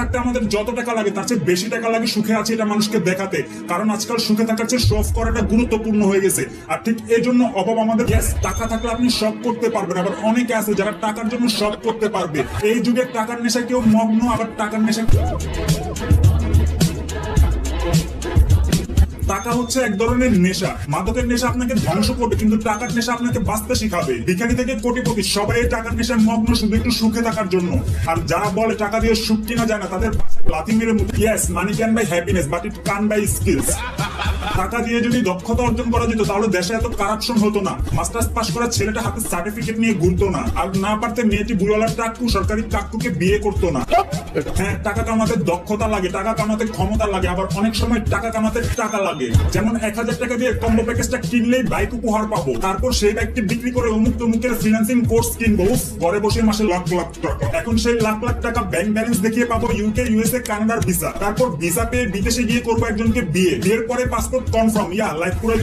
থাকতে আমাদের যত টাকা লাগে তার চেয়ে বেশি টাকা লাগে সুখে আছে এটা মানুষকে দেখাতে, কারণ আজকাল সুখে থাকার চেয়ে শো অফ করাটা গুরুত্বপূর্ণ হয়ে গেছে। আর ঠিক এই জন্য অভাব আমাদের। টাকা থাকলে আপনি সব করতে পারবেন, আবার অনেকে আছে যারা টাকার জন্য সব করতে পারবে। এই যুগে টাকার নেশায় কেউ মগ্ন, আবার টাকার নেশা। টাকা হচ্ছে এক ধরনের নেশা। মাদকের নেশা আপনাকে ধ্বংস করবে, কিন্তু টাকার নেশা আপনাকে বাঁচতে শিখাবে। ভিখারি থেকে কোটিপতি সবাই এই টাকার নেশায় মগ্ন, শুধু একটু সুখে থাকার জন্য। আর যারা বলে টাকা দিয়ে সুখ কিনা যায় না, তাদের লাথি মেরে মুখ। Yes, money can buy happiness, but it কান বাই স্কিলস। টাকা দিয়ে যদি দক্ষতা অর্জন করা যেত তাহলে দেশে এত কারাপশন হতো না। মাস্টার্স পাস করা ছেলেটা হাতে সার্টিফিকেট নিয়ে ঘুরতো না, আর না পারতে মেয়েটি বুড়োলার টাক্কু সরকারি টাক্কুকে বিয়ে করতো না। হ্যাঁ, টাকা কামাতে দক্ষতা লাগে, টাকা কামাতে ক্ষমতা লাগে, আবার অনেক সময় টাকা কামাতে টাকা লাগে। যেমন 1000 টাকা দিয়ে কম্বো প্যাকেজটা কিনলেই বাইক উপহার পাবো, তারপর সেই বাইকটি বিক্রি করে অমুক তমুকের ফ্রিল্যান্সিং কোর্স কিনবো, ঘরে বসে মাসে লাখ লাখ টাকা। এখন সেই লাখ লাখ টাকা ব্যাংক ব্যালেন্স দেখিয়ে পাবো ইউকে, ইউএসএ, কানাডার ভিসা। তারপর ভিসা পেয়ে বিদেশে গিয়ে করবো একজনকে বিয়ে, বিয়ের পরে পাসপোর্ট কনফার্ম। ইয়া লাইফ পুরো।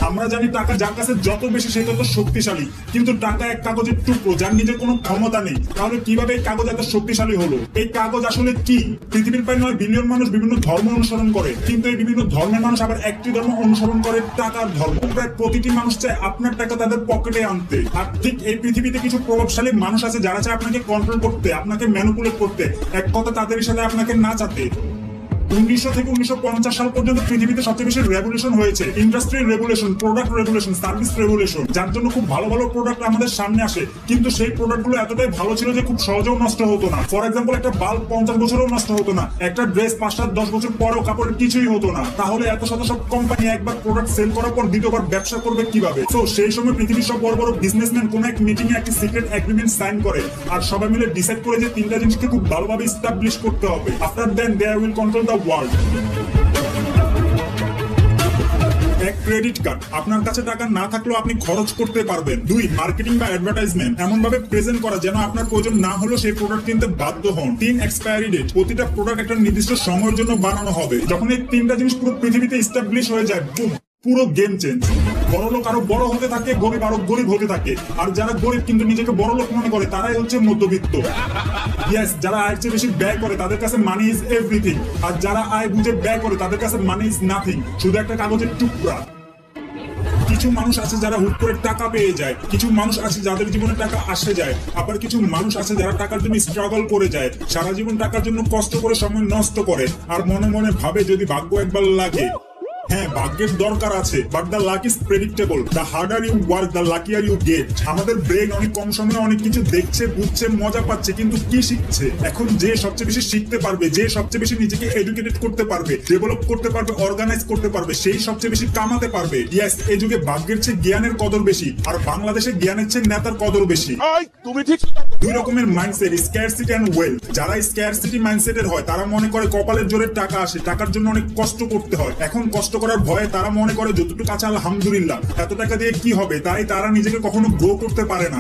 আমরা জানি টাকা যার কাছে যত বেশি সে তত শক্তিশালী, কিন্তু টাকা এক কাগজের টুকরো যার নিজের কোনো ক্ষমতা নেই। তাহলে কিভাবে এই কাগজ এত শক্তিশালী হলো? এই কাগজ আসলে কি? পৃথিবীর প্রায় 9 বিলিয়ন মানুষ বিভিন্ন ধর্ম অনুসরণ করে, কিন্তু এই বিভিন্ন ধর্মের মানুষ আবার একটি ধর্ম অনুসরণ করে, টাকার ধর্ম। প্রায় প্রতিটি মানুষ চায় আপনার টাকা তাদের পকেটে আনতে। আর ঠিক এই পৃথিবীতে কিছু প্রভাবশালী মানুষ আছে যারা চায় আপনাকে কন্ট্রোল করতে, আপনাকে ম্যানিপুলেট করতে, এক কথা তাদের সাথে আপনাকে নাচাতে। 1900 থেকে 1950 সাল পর্যন্ত পৃথিবীতে সবচেয়ে বেশি রেভলিউশন হয়েছে। Industry revolution, product revolution, service revolution, যার জন্য খুব ভালো ভালো প্রোডাক্ট আমাদের সামনে আসে, কিন্তু সেই প্রোডাক্টগুলো এতটাই ভালো ছিল যে খুব সহজেও নষ্ট হতো না। ফর এক্সাম্পল, একটা বাল্ব 50 বছরও নষ্ট হতো না, একটা ড্রেস 5-10 বছর পরেও কাপড়ের কিছুই হতো না। তাহলে এত শত সব কোম্পানি একবার প্রোডাক্ট সেল করার পর দ্বিতীয়বার ব্যবসা করবে কিভাবে? তো সেই সময় পৃথিবীর সব বড় বড় বিজনেসম্যান কোন এক মিটিং এ একটি সিক্রেট এগ্রিমেন্ট সাইন করে, আর সবাই মিলে ডিসাইড করে যে 3টা জিনিসকে খুব ভালোভাবে এস্টাবলিশ করতে হবে। After then they will control the world. এক, ক্রেডিট কার্ড। আপনার কাছে টাকা না থাকলেও আপনি খরচ করতে পারবেন। 2, মার্কেটিং বা অ্যাডভার্টাইজমেন্ট, এমন ভাবে প্রেজেন্ট করা যেন আপনার প্রয়োজন না হলেও সেই প্রোডাক্ট কিনতে বাধ্য হন। 3, এক্সপায়ারি ডেট। প্রতিটা প্রোডাক্ট একটা নির্দিষ্ট সময়ের জন্য বানানো হবে। যখন এই 3টা জিনিস পুরো পৃথিবীতে এস্টাবলিশ হয়ে যায়, পুরো গেম চেঞ্জ। বড় লোক আরো বড় হতে থাকে, গরিব আরো গরিব হতে থাকে, আর যারা গরিব কিন্তু নিজেকে বড় লোক মনে করে তারাই হচ্ছে মধ্যবিত্ত। ইয়েস, যারা আয়ের চেয়ে বেশি ব্যয় করে তাদের কাছে মানি ইজ এভরিথিং, আর যারা আয় বুঝে ব্যয় করে তাদের কাছে মানি ইজ নাথিং, শুধু একটা কাগজের টুকরা। কিছু মানুষ আছে যারা হুট করে টাকা পেয়ে যায়, কিছু মানুষ আছে যাদের জীবনে টাকা আসে যায়, আবার কিছু মানুষ আছে যারা টাকার জন্য স্ট্রাগল করে যায়, সারা জীবন টাকার জন্য কষ্ট করে সময় নষ্ট করে, আর মনে মনে ভাবে যদি ভাগ্য একবার লাগে। হ্যাঁ, ভাগ্যের দরকার আছে, but the luck is predictable. The harder you work, the luckier you get. আমাদের ব্রেন অনেক কম সময়ে অনেক কিছু দেখছে, বুঝছে, মজা পাচ্ছে, কিন্তু কি শিখছে? এখন যে সবচেয়ে বেশি শিখতে পারবে, যে সবচেয়ে বেশি নিজেকে এডুকেটেড করতে পারবে, ডেভেলপ করতে পারবে, অর্গানাইজ করতে পারবে, সেই সবচেয়ে বেশি কামাতে পারবে। ইয়েস, এই যুগে ভাগ্যের চেয়ে জ্ঞানের কদর বেশি, আর বাংলাদেশে জ্ঞানের চেয়ে নেতার কদর বেশি। তুমি ঠিক। 2 রকমের মাইন্ডসেট, স্ক্যারসিটি এন্ড ওয়েলথ। যারা স্ক্যারসিটি মাইন্ডসেটের হয় তারা মনে করে কপালের জোরে টাকা আসে, টাকার জন্য অনেক কষ্ট করতে হয়। এখন কষ্ট করার ভয়ে তারা মনে করে যতটুকু আছে আলহামদুলিল্লাহ, এত টাকা দিয়ে কি হবে, তাই তারা নিজেকে কখনো গ্রো করতে পারে না।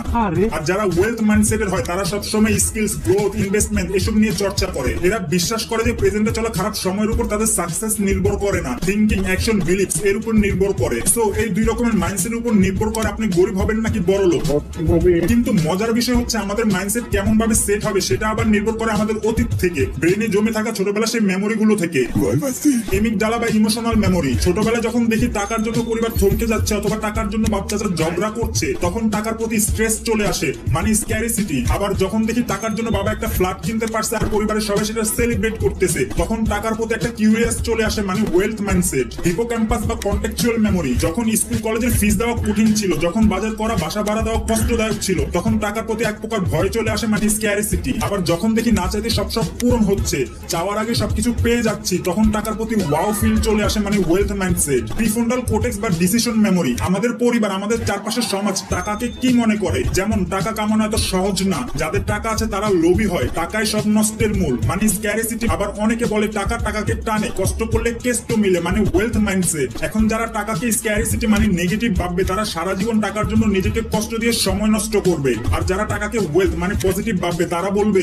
আর যারা ওয়েলথ মাইন্ডসেটের হয় তারা সবসময় স্কিলস, গ্রোথ, ইনভেস্টমেন্ট এসব নিয়ে চর্চা করে। এরা বিশ্বাস করে যে প্রেজেন্টে চলা খারাপ সময়ের উপর তাদের সাকসেস নির্ভর করে না, থিঙ্কিং, অ্যাকশন, বিলিফস এর উপর নির্ভর করে। সো এই 2 রকমের মাইন্ডসেটের উপর নির্ভর করে আপনি গরিব হবেন নাকি বড় লোক। কিন্তু মজার বিষয় হচ্ছে আমাদের মাইন্ডসেট কেমন ভাবে সেট হবে সেটা আবার নির্ভর করে আমাদের অতীত থেকে, ব্রেনে জমে থাকা ছোটবেলা সেই মেমোরি গুলো থেকে। এমিগডালা বা ইমোশনাল মেমোরি। ছোটবেলায় যখন দেখি টাকার জন্য পরিবার থমকে যাচ্ছে অথবা টাকার জন্য বাচ্চারা ঝগড়া করছে, তখন টাকার প্রতি স্ট্রেস চলে আসে, মানে স্ক্যারিসিটি। আবার যখন দেখি টাকার জন্য বাবা একটা ফ্ল্যাট কিনতে পারছে আর পরিবারের সবাই সেটা সেলিব্রেট করতেছে, তখন টাকার প্রতি একটা কিউরিয়াস চলে আসে, মানে ওয়েলথ মাইন্ডসেট। হিপোক্যাম্পাস বা কন্টেক্সচুয়াল মেমোরি। যখন স্কুল কলেজের ফিস দেওয়া কঠিন ছিল, যখন বাজার করা, বাসা ভাড়া দেওয়া কষ্টদায়ক ছিল, তখন টাকার প্রতি এক প্রকার ভয় চলে আসে, মানে স্ক্যারিসিটি। আবার যখন দেখি না চাইতে সব পূরণ হচ্ছে, চাওয়ার আগে সবকিছু পেয়ে যাচ্ছি, তখন টাকার প্রতি ওয়াও ফিল চলে আসে, মানে ওয়েলথ মাইন্ডসেট। প্রিফ্রন্টাল কোর্টেক্স বা ডিসিশন মেমোরি। আমাদের পরিবার, আমাদের চারপাশের সমাজ টাকাকে কি মনে করে? যেমন টাকা কামানো এত সহজ না, যাদের টাকা আছে তারা লোভী হয়, টাকায় সব নষ্টের মূল, মানে স্ক্যারিসিটি। আবার অনেকে বলে টাকাকে টানে, কষ্ট করলে কেষ্ট মিলে, মানে ওয়েলথ মাইন্ডসেট। এখন যারা টাকাকে স্ক্যারিসিটি মানে নেগেটিভ ভাববে, তারা সারা জীবন টাকার জন্য নিজেকে কষ্ট দিয়ে সময় নষ্ট করবে। আর যারা টাকাকে ওয়েলথ মানে পজিটিভ ভাববে, তারা বলবে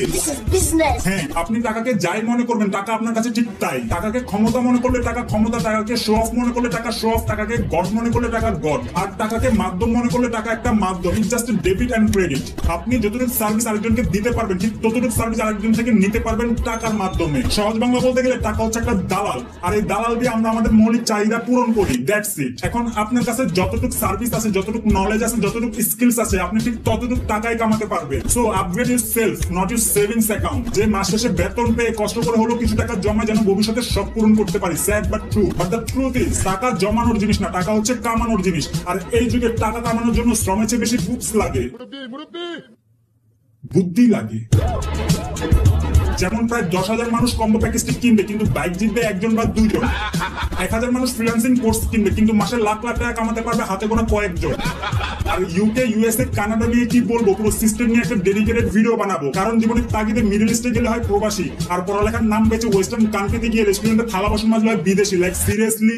হ্যাঁ, আপনি টাকাকে যাই মনে করবেন টাকা আপনার কাছে ঠিক তাই। টাকাকে ক্ষমতা মনে করলে টাকা ক্ষমতা, টাকাকে শো অফ মনে করলে টাকা শো অফ, টাকাকে গড মনে করলে টাকা গড, আর টাকাকে মাধ্যম মনে করলে টাকা একটা মাধ্যম। It's just debit and credit. আপনি যতটুকু সার্ভিস আরেকজনকে দিতে পারবেন ঠিক ততটুকু সার্ভিস আরেকজন থেকে নিতে পারবেন টাকার মাধ্যমে। সহজ বাংলা বলতে গেলে টাকা হচ্ছে একটা দালাল, আর এই দালাল দিয়ে আমরা আমাদের মৌলিক চাহিদা পূরণ করি। That's it. এখন আপনার কাছে যতটুকু সার্ভিস আছে, যতটুকু নলেজ আছে, যতটুকু স্কিলস আছে, আপনি ঠিক ততটুকু টাকাই কামাতে পারবেন। So upgrade your self, not your savings account. যে মাস শেষে বেতন পেয়ে কষ্ট করে হলো কিছু টাকা জমা যেন ভবিষ্যতে সব পূরণ করতে পারি। Sad but true. But the truth is টাকা জমানোর জিনিস না, টাকা হচ্ছে কামানোর জিনিস। আর এই যুগে টাকা কামানোর জন্য শ্রমের চেয়ে বেশি বুকস লাগে, বুদ্ধি লাগে। যেমন প্রায় 10,000 মানুষ কম্বো প্যাকেজটি কিনবে কিন্তু বাইক জিতবে একজন বা দুইজন। 1,000 মানুষ ফ্রিল্যান্সিং কোর্স কিনবে কিন্তু মাসে লাখ লাখ টাকা কামাতে পারবে হাতে গোনা কয়েকজন। আর ইউকে, ইউএসএ, কানাডা নিয়ে কি বলবো, পুরো সিস্টেম নিয়ে একটা ডেডিকেটেড ভিডিও বানাবো। কারণ জীবনের তাগিদে মিডল ইস্টে গেলে হয় প্রবাসী, আর পড়ালেখার নাম বেঁচে ওয়েস্টার্ন কান্ট্রিতে গিয়ে রেস্টুরেন্টে থালা বাসন মাজলে হয় বিদেশি। Like seriously.